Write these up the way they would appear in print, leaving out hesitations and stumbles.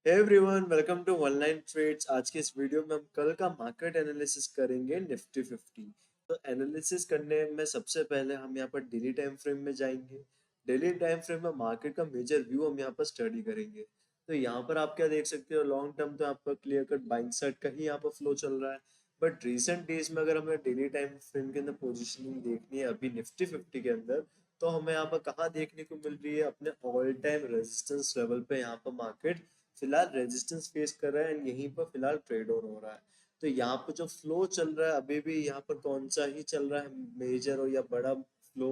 Hey everyone, welcome to online trades. आज के इस वीडियो में हम कल का मार्केट एनालिसिस करेंगे निफ्टी 50। तो एनालिसिस करने में सबसे पहले हम यहाँ पर डेली टाइम फ्रेम में जाएंगे। डेली टाइम फ्रेम में मार्केट का मेजर व्यू हम यहाँ पर स्टडी करेंगे। तो यहाँ पर आप क्या देख सकते हो, लॉन्ग टर्म तो आपका क्लियर कट बाइंग साइड का ही यहाँ पर फ्लो चल रहा है। बट रिसेंट डेज में अगर हमें डेली टाइम फ्रेम के अंदर पोजिशनिंग देखनी है अभी निफ्टी 50 के अंदर, तो हमें यहाँ पर कहाँ देखने को मिल रही है, अपने ऑल टाइम रेजिस्टेंस लेवल पे यहाँ पर मार्केट फिलहाल रेजिस्टेंस फेस कर रहा है एंड यहीं पर फिलहाल ट्रेड ऑन हो रहा है। तो यहाँ पर जो फ्लो चल रहा है अभी भी यहाँ पर कौन सा ही चल रहा है, मेजर और या बड़ा फ्लो,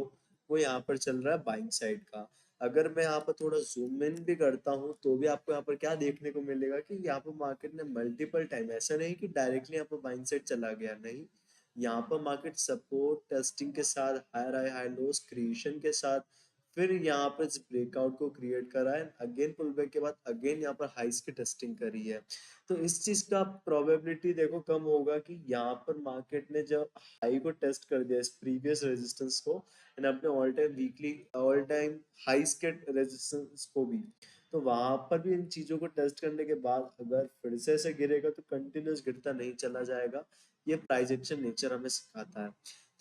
वो यहाँ पर चल रहा है बाइंग साइड का। अगर मैं यहाँ पर थोड़ा जूम इन भी करता हूँ तो भी आपको यहाँ पर क्या देखने को मिलेगा कि यहाँ पर मार्केट ने मल्टीपल टाइम, ऐसा नहीं कि डायरेक्टली यहाँ पर बाइंग साइड चला गया, नहीं, यहाँ पर मार्केट सपोर्ट टेस्टिंग के साथ, higher high high lows creation के साथ, फिर यहाँ पर इस ब्रेकआउट को क्रिएट करा है, अगेन पुल बैक के बाद अगेन यहाँ पर हाइस की टेस्टिंग करी है। तो इस चीज का प्रोबेबिलिटी देखो कम होगा कि यहाँ पर मार्केट ने जब हाई को टेस्ट कर दिया, इस प्रीवियस रेजिस्टेंस को एंड अपने all time weekly all time highs के रेजिस्टेंस को भी, तो वहां पर भी इन चीजों को टेस्ट करने के बाद अगर फिर से गिरेगा तो कंटिन्यूस गिरता नहीं चला जाएगा। ये प्राइस एक्शन नेचर हमें सिखाता है।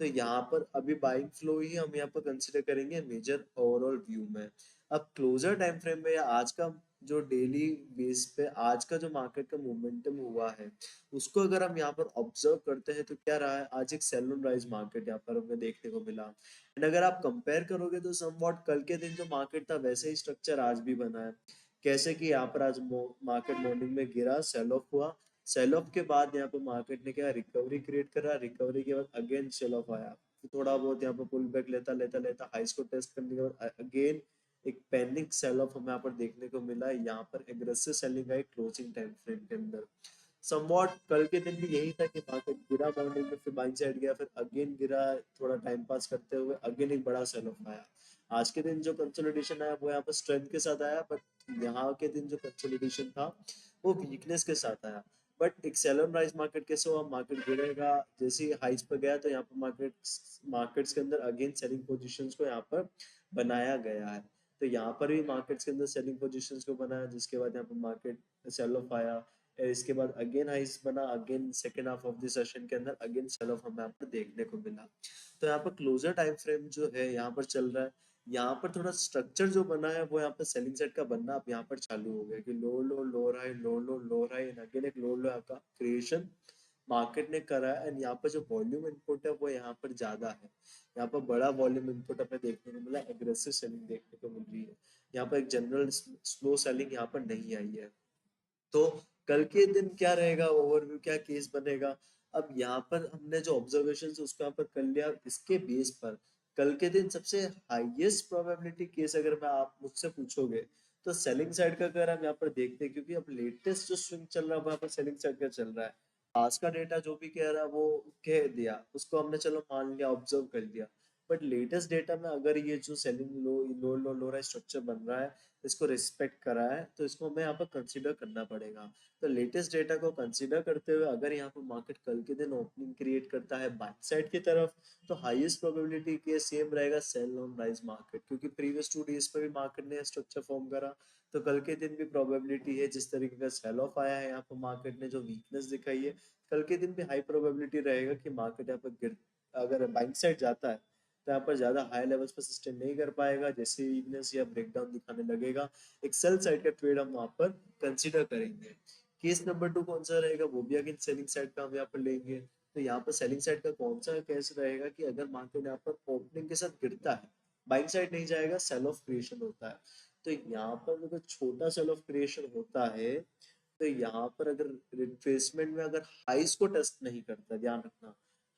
तो यहाँ पर अभी बाइंग फ्लो ही हम यहाँ पर कंसिडर करेंगे मेजर ओवरऑल व्यू में। अब क्लोजर टाइम फ्रेम में या आज का जो डेली बेस पे आज का जो मार्केट का मोमेंटम हुआ है, उसको अगर हम यहाँ पर ऑब्जर्व करते हैं तो क्या रहा है, आज एक सेल ऑन राइज मार्केट यहाँ पर हमें देखने को मिला। एंड अगर आप कंपेयर करोगे तो समवॉट कल के दिन जो मार्केट था वैसे ही स्ट्रक्चर आज भी बना है। कैसे कि यहाँ पर आज मार्केट मॉर्निंग में गिरा, सेल ऑफ हुआ, सेल ऑफ के बाद यहाँ पे मार्केट ने क्या रिकवरी क्रिएट करा, रिकवरी के बाद अगेन सेल ऑफ आया, फिर थोड़ा बहुत यहाँ पे पुल बैक लेता लेता लेता हाइस को टेस्ट करने के बाद अगेन एक पैनिक सेल ऑफ हमें यहाँ पर देखने को मिला है। यहाँ पर एग्रेसिव सेलिंग है क्लोजिंग टाइम फ्रेम के अंदर। समवॉट कल के दिन भी यही था कि मार्केट गिरा मॉर्निंग में, फिर बाइंग साइड गया, फिर अगेन गिरा, थोड़ा टाइम पास करते हुए अगेन एक बड़ा सेल ऑफ आया। आज के दिन जो कंसोलिडेशन आया वो यहाँ पर स्ट्रेंथ के साथ आया, बट यहाँ के दिन जो कंसोलिडेशन था वो वीकनेस के साथ आया। बट एक सेल ऑन राइज मार्केट कैसे हुआ, मार्केट गिरेगा, जैसे ही हाइस पर गया तो यहाँ पर मार्केट्स के अंदर अगेन सेलिंग पोजीशंस को यहाँ पर बनाया गया है। तो यहाँ पर भी मार्केट्स के अंदर सेलिंग पोजीशंस को बनाया, जिसके बाद यहाँ पर मार्केट सेल ऑफ आया, इसके बाद अगेन हाइस बना, again second half of the session के अंदर अगेन सेल ऑफ हमें यहाँ पर देखने को मिला। तो यहाँ पर क्लोजर टाइम फ्रेम जो है यहाँ पर चल रहा है। यहाँ पर थोड़ा स्ट्रक्चर जो बना है वो यहाँ पर सेलिंग सेट का बनना अब यहाँ पर चालू हो गया कि low low lower high, low low lower high and again एक लो लो का क्रिएशन मार्केट ने करा है। एंड यहाँ पर जो वॉल्यूम इनपुट है वो यहाँ पर ज्यादा है, यहाँ पर बड़ा वॉल्यूम इनपुट हमें देखने को मिला, एग्रेसिव सेलिंग देखने को मिल रही है। यहाँ पर एक जनरल स्लो सेलिंग यहाँ पर नहीं आई है। तो कल के दिन क्या रहेगा, ओवरव्यू क्या केस बनेगा, अब यहाँ पर हमने जो ऑब्जर्वेशन उसको यहाँ पर कर लिया, इसके बेस पर कल के दिन सबसे हाईएस्ट प्रोबेबिलिटी केस अगर मैं आप मुझसे पूछोगे तो सेलिंग साइड का अगर हम यहाँ पर देखते हैं, क्योंकि अब लेटेस्ट जो स्विंग चल रहा है वहां पर सेलिंग साइड का चल रहा है। आज का डेटा जो भी कह रहा है वो कह दिया, उसको हमने चलो मान लिया, ऑब्जर्व कर लिया। बट लेटेस्ट डेटा में अगर ये जो सेलिंग लो लो लो लो रहा स्ट्रक्चर बन रहा है, इसको रिस्पेक्ट करा है, तो इसको हमें यहाँ पर कंसीडर करना पड़ेगा। तो लेटेस्ट डेटा को कंसीडर करते हुए अगर यहाँ पर मार्केट कल के दिन ओपनिंग क्रिएट करता है बाइंग साइड की तरफ, तो हाईएस्ट प्रोबेबिलिटी के सेम रहेगा सेल ऑन राइज मार्केट, क्योंकि प्रीवियस 2 डेज पर भी मार्केट ने स्ट्रक्चर फॉर्म करा। तो कल के दिन भी प्रोबेबिलिटी है, जिस तरीके का सेल ऑफ आया है यहाँ पर मार्केट ने जो वीकनेस दिखाई है, कल के दिन भी हाई प्रोबेबिलिटी रहेगा कि मार्केट यहाँ पर गिर, अगर बाइंग साइड जाता है तो यहाँ पर ज्यादा हाई लेवल्स पर सस्टेन नहीं कर पाएगा, जैसे वीकनेस या ब्रेकडाउन दिखाने लगेगा, एक सेल साइड का ट्रेड हम वहां पर कंसीडर करेंगे। केस नंबर 2 कौन सा रहेगा, वो भी अगेन सेलिंग साइड का हम यहाँ पर लेंगे। तो यहाँ पर सेलिंग साइड का कौन सा केस रहेगा कि अगर मार्केट यहाँ पर ओपनिंग के साथ गिरता है, बाइंग साइड नहीं जाएगा, सेल ऑफ क्रिएशन होता है। तो यहाँ पर अगर छोटा सेल ऑफ क्रिएशन होता है, तो यहाँ पर अगर रिट्रेसमेंट में अगर हाइस को टेस्ट नहीं करता, ध्यान रखना,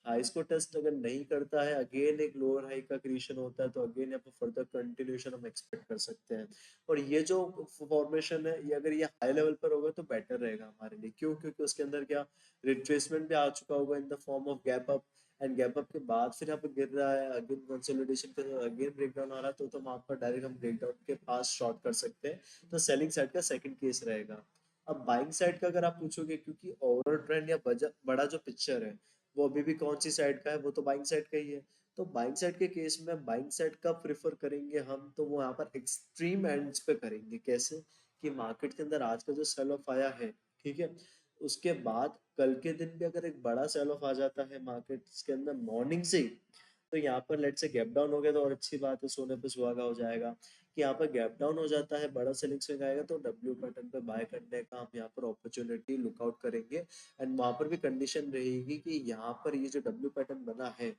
हाइस को टेस्ट अगर नहीं करता है, अगेन एक लोअर हाई का क्रिएशन होता है, तो अगेन यहाँ पर फर्दर कंटिन्यूशन हम एक्सपेक्ट कर सकते हैं। और ये जो फॉर्मेशन है ये अगर ये हाई लेवल पर होगा तो बेटर रहेगा हमारे लिए, क्यों, क्योंकि उसके अंदर क्या रिट्रेसमेंट भी आ चुका होगा in the form of gap up, and gap up के बाद फिर यहाँ पे गिर रहा है, अगेन कंसोलिडेशन के अगेन ब्रेकडाउन आ रहा है, तो वहां पर डायरेक्ट हम ब्रेकडाउन के पास शॉर्ट कर सकते हैं। तो सेलिंग साइड का सेकंड केस रहेगा। अब बाइंग साइड का अगर आप पूछोगे, क्योंकि ओवरऑल ट्रेंड या बड़ा जो पिक्चर है वो अभी भी कौन सी साइड का है, वो तो बाइंग साइड का ही है। तो बाइंग साइड के केस में बाइंग साइड का प्रेफर करेंगे हम, तो वो यहाँ पर एक्सट्रीम एंड्स पे करेंगे। कैसे कि मार्केट के अंदर आज का जो सेल ऑफ आया है, ठीक है, उसके बाद कल के दिन भी अगर एक बड़ा सेल ऑफ आ जाता है मार्केट के अंदर मॉर्निंग से ही, तो यहाँ पर लेट से गैप डाउन हो गया तो और अच्छी बात है, सोने पे सुहागा हो जाएगा। कि यहाँ पर गैप डाउन हो जाता है, बड़ा सेलिंग स्विंग आएगा तो डब्ल्यू पैटर्न पे बाय करने का हम यहाँ पर अपॉर्चुनिटी लुकआउट करेंगे। एंड वहां पर भी कंडीशन रहेगी कि यहाँ पर ये जो डब्ल्यू पैटर्न बना है,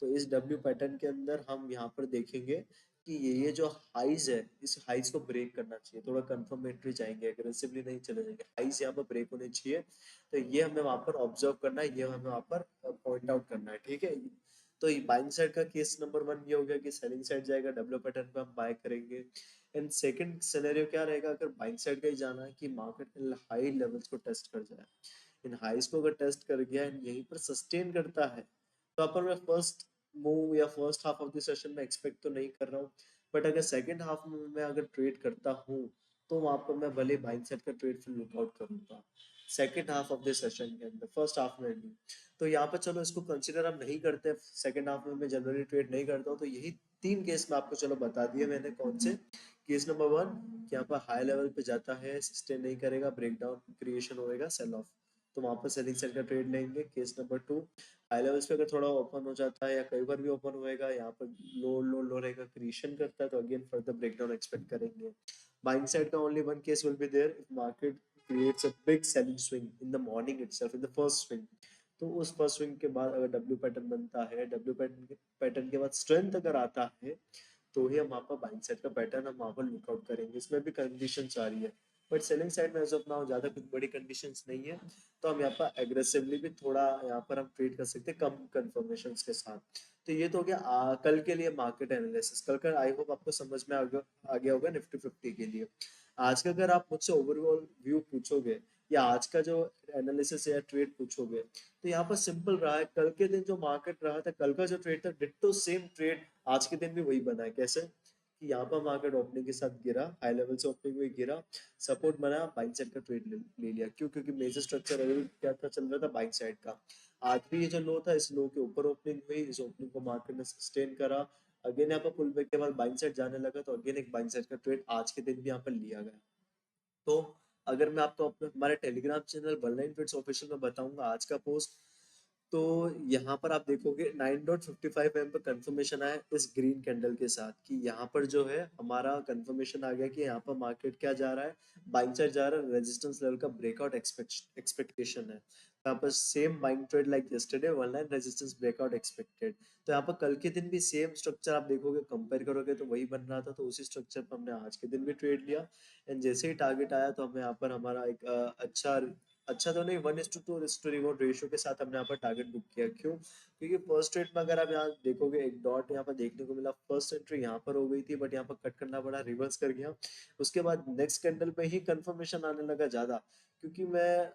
तो इस डब्ल्यू पैटर्न के अंदर हम यहाँ पर देखेंगे कि ये जो हाइज है, इस हाइज को ब्रेक करना चाहिए, थोड़ा कंफर्मेटरी जाएंगे, एग्रेसिवली नहीं चले जाएंगे, हाइज यहाँ पर ब्रेक होने चाहिए। तो ये हमें वहां पर ऑब्जर्व करना है, ये हमें वहां पर पॉइंट आउट करना है, ठीक है। तो बाइंग साइड का केस नंबर 1 ये हो गया कि सेलिंग साइड जाएगा, डब्ल्यू पैटर्न पे हम बाय करेंगे। एंड सेकंड सिनेरियो क्या रहेगा, अगर बाइंग साइड का ही जाना है कि मार्केट हाई लेवल्स को टेस्ट कर जाए, इन हाइस को अगर टेस्ट कर गया एंड यहीं पर सस्टेन करता है, तो अपन मैं फर्स्ट मूव या first half of the session में एक्सपेक्ट तो नहीं कर रहा हूँ, बट अगर सेकंड हाफ में मैं अगर ट्रेड करता हूँ, तो वहां पर मैं भले बाइंग साइड का ट्रेड फिर लुकआउट करूंगा second half of the session के अंदर, फर्स्ट हाफ में नहीं। तो यहाँ पर चलो इसको कंसिडर हम नहीं करते, सेकंड हाफ में मैं जनरली ट्रेड नहीं करता हूँ, तो यही 3 केस में आपको चलो बता दिए मैंने कौन से। केस नंबर 1 कि यहाँ पर हाई लेवल पे जाता है, सस्टेन नहीं करेगा, ब्रेकडाउन क्रिएशन होएगा, सेल ऑफ, तो वहां पर सेलिंग साइड का ट्रेड लेंगे। केस नंबर 2, हाई लेवल्स पे अगर थोड़ा ओपन हो जाता है या कई बार भी ओपन होएगा, यहाँ पर लो लो लो रहेगा, क्रिएशन करता है, तो अगेन फर्दर ब्रेकडाउन एक्सपेक्ट करेंगे। बाइंग साइड का only one case will be there if market creates a big selling swing in the morning itself, in the first swing। तो उस फर्स्ट स्विंग के बाद अगर डब्ल्यू पैटर्न बनता है, W pattern के बाद स्ट्रेंथ अगर आता है, तो ही हम वहाँ पर बाइंग साइड का पैटर्न हम वहाँ पर लुकआउट करेंगे। इसमें भी कंडीशन आ रही है, बट सेलिंग साइड में एज ऑफ नाउ ज्यादा कुछ बड़ी कंडीशंस नहीं है, तो हम यहाँ पर एग्रेसिवली भी थोड़ा यहाँ पर हम ट्रेड कर सकते हैं कम कंफर्मेशन के साथ। तो ये तो हो गया कल के लिए मार्केट एनालिसिस। कल का आई होप आपको समझ में आ गया होगा निफ्टी 50 के लिए। आज का अगर आप मुझसे ओवरऑल व्यू पूछोगे या आज का जो एनालिसिस या ट्रेड पूछोगे, तो यहाँ पर सिंपल रहा है, कल के दिन जो मार्केट रहा था, कल का जो ट्रेड था डिट्टो सेम ट्रेड आज के दिन भी वही बना है। कैसे कि यहाँ पर मार्केट ओपनिंग के साथ गिरा, हाई लेवल से ओपनिंग में गिरा, सपोर्ट बना, बाइंग साइड का ट्रेड ले लिया। क्यों? क्योंकि मेजर स्ट्रक्चर लेवल क्या था, चल रहा था बाइंग साइड का। आज भी ये जो लो था, इस लो के ऊपर ओपनिंग हुई, इस ओपनिंग को मार्केट ने सस्टेन करा, अगेन यहाँ पर पुल बैक के बाद बाइंग साइड जाने लगा, तो अगेन एक बाइंग साइड का ट्रेड आज के दिन भी यहाँ पर लिया गया। तो अगर मैं आपको अपने हमारे Telegram channel online trades official में बताऊंगा आज का पोस्ट, तो यहाँ पर आप देखोगे 9.55 एम पर कंफर्मेशन आया इस ग्रीन कैंडल के साथ, कि यहाँ पर जो है हमारा कंफर्मेशन आ गया कि यहाँ पर मार्केट क्या जा रहा है, बाइंग साइड जा रहा है, रेजिस्टेंस लेवल का ब्रेकआउट एक्सपेक्टेशन है। यहाँ पर same buying trade like yesterday, one line resistance breakout expected. तो यहाँ पर कल के दिन भी सेम स्ट्रक्चर आप देखोगे, कंपेयर करोगे तो वही बन रहा था, तो उसी स्ट्रक्चर पर हमने आज के दिन भी ट्रेड लिया। एंड जैसे ही टारगेट आया तो हमें यहाँ पर हमारा एक अच्छा अच्छा तो नहीं, 1:2 रिस्क टू रिवॉर्ड रेशियो के साथ हमने यहाँ पर टारगेट बुक किया। क्यों? क्योंकि फर्स्ट ट्रेड में अगर आप यहाँ देखोगे, एक डॉट यहाँ पर देखने को मिला, फर्स्ट एंट्री यहाँ पर हो गई थी, बट यहाँ पर कट करना पड़ा, रिवर्स कर गया। उसके बाद नेक्स्ट कैंडल पे ही कंफर्मेशन आने लगा ज्यादा, क्योंकि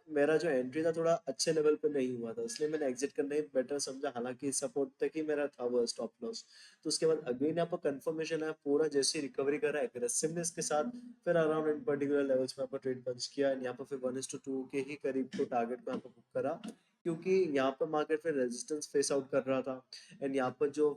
मेरा जो एंट्री था थोड़ा अच्छे लेवल पे नहीं हुआ था, इसलिए मैंने एग्जिट करना ही बेटर समझा, हालांकि सपोर्ट तक ही मेरा था वो स्टॉप लॉस। तो उसके बाद अगेन यहाँ पर कंफर्मेशन आया, पूरा जैसे रिकवरी करा एग्रेसिवनेस के साथ, फिर अराउंड इन पर्टिकुलर लेवल्स में यहाँ पर ट्रेड पंच किया, एंड यहाँ पर फिर 1:2 के ही करीब को टारगेट को यहाँ पर बुक करा, क्योंकि यहाँ पर मार्केट फिर रेजिस्टेंस फेस आउट कर रहा था। एंड यहाँ पर जो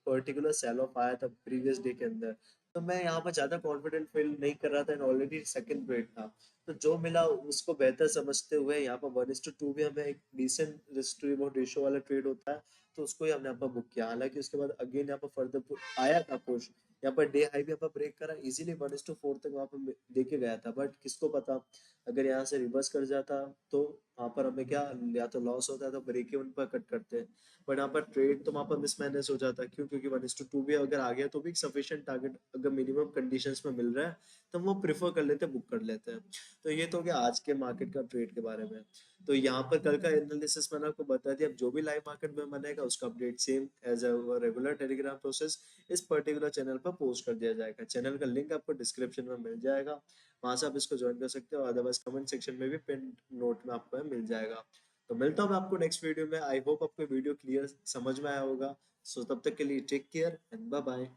पर्टिकुलर सेल ऑफ आया था प्रीवियस डे के अंदर, तो मैं यहाँ पर ज्यादा कॉन्फिडेंट फील नहीं कर रहा था, एंड ऑलरेडी सेकंड ट्रेड था, तो जो मिला उसको बेहतर समझते हुए यहाँ पर 1:2 भी हमें एक decent risk to reward ratio वाला ट्रेड होता है, तो उसको ही हमने यहाँ पर बुक किया। हालांकि उसके बाद अगेन यहाँ पर फर्दर आया था पुश, यहाँ पर डे हाई भी यहाँ पर ब्रेक करा, इजीली 1:4 तक वहां पर देके गया था, बट किसको पता अगर यहाँ से रिवर्स कर जाता तो वहां पर हमें क्या, या तो लॉस होता है, तो ब्रेक इवन पर कट करते हैं, बट यहाँ पर ट्रेड तो वहां पर मिसमैनेज हो जाता है। क्यों? क्योंकि 1:2 भी अगर आ गया तो भी सफिशिएंट टारगेट अगर मिनिमम कंडीशंस में मिल रहा है, तो वो प्रेफर कर लेते हैं, बुक कर लेते हैं। तो ये तो हो गया आज के मार्केट का ट्रेड के बारे में। तो यहाँ पर कल का एनालिसिस मैंने आपको बता दिया। अब जो भी लाइव मार्केट में बनेगा उसका update same as a regular Telegram process इस पर्टिकुलर चैनल पर पोस्ट कर दिया जाएगा। चैनल का लिंक आपको डिस्क्रिप्शन में मिल जाएगा, वहां से आप इसको ज्वाइन कर सकते हो, अदरवाइज कमेंट सेक्शन में भी पिन नोट में आपको मिल जाएगा। तो मिलता हूँ मैं आपको नेक्स्ट वीडियो में। आई होप आपको वीडियो क्लियर समझ में आया होगा। सो तब तक के लिए take care and bye bye.